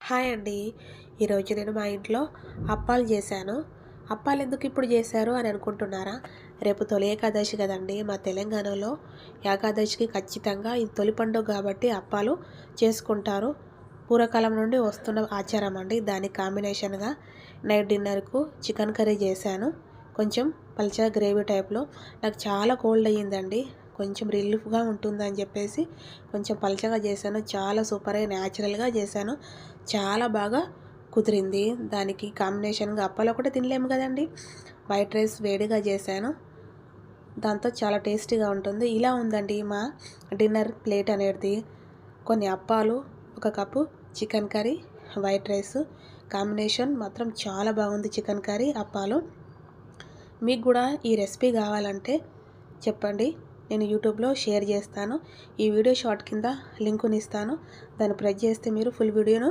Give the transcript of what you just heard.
Hi అండి. ఈరోజు నేను మా ఇంట్లో అప్పాలు చేశాను. అప్పాలు ఎందుకు ఇప్పుడు చేశారు అని అనుకుంటున్నారా? రేపు తొలి ఏకాదశి కదండి. మా తెలంగాణలో ఏకాదశికి ఖచ్చితంగా ఇది తొలి పండుగ కాబట్టి అప్పాలు చేసుకుంటారు. పూర్వకాలం నుండి వస్తున్న ఆచారం అండి. దానికి కాంబినేషన్గా నైట్ డిన్నర్కు చికెన్ కర్రీ చేశాను. కొంచెం పల్చగా గ్రేవీ టైప్లో. నాకు చాలా కోల్డ్ అయ్యిందండి. కొంచెం రిలీఫ్గా ఉంటుందని చెప్పేసి కొంచెం పల్చగా చేశాను. చాలా సూపర్గా న్యాచురల్గా చేశాను. చాలా బాగా కుదిరింది. దానికి కాంబినేషన్గా అప్పాలు ఒకటే తినలేము కదండి. వైట్ రైస్ వేడిగా చేశాను. దాంతో చాలా టేస్టీగా ఉంటుంది. ఇలా ఉందండి మా డిన్నర్ ప్లేట్ అనేది. కొన్ని అప్పాలు, ఒక cup chicken curry, white rice combination మాత్రం చాలా బాగుంది. చికెన్ కర్రీ, అప్పాలు. మీకు కూడా ఈ రెసిపీ కావాలంటే చెప్పండి. నేను యూట్యూబ్లో షేర్ చేస్తాను. ఈ వీడియో షార్ట్ కింద లింకుని ఇస్తాను. దాన్ని ప్రెస్ చేస్తే మీరు ఫుల్ వీడియోను